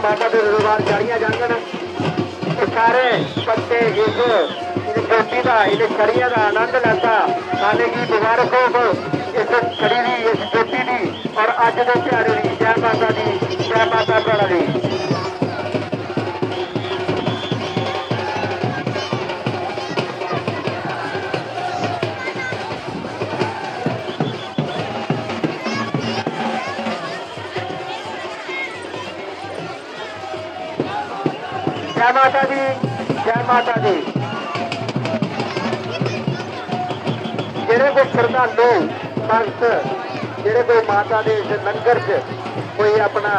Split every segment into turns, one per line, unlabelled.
माता के दरबार चढ़िया जान सारे पत्ते ज्योति का इन छड़िया का आनंद लेता नाले की मुबारक हो इस छड़ी की इस ज्योति की और अज के प्यारे की जय माता दी जय माता भैणा दी। जय माता दी जय माता दी। जेड़े कोई श्रद्धालु संत जेड़े कोई माता दे लंगर च कोई अपना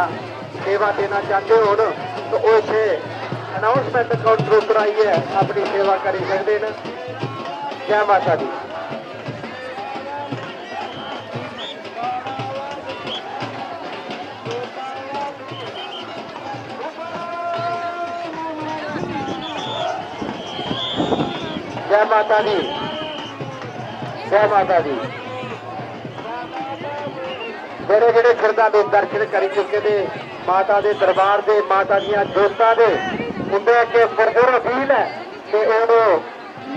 सेवा देना चाहते हो तो वो इतने अनाउंसमेंट काउंटर उपर आइए अपनी सेवा कर सकते हैं। जय माता दी। जय माता दी जय माता दी। जेड़े जेड़े श्रद्धालु दर्शन कर चुके ने माता के दरबार से माता दियां जोतां दे उनके अगे पुरजोर अपील है कि उन्होंने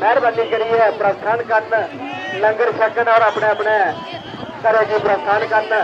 मेहरबानी करिए प्रस्थान करन लंगर छकन और अपने अपने घरों की प्रस्थान करन।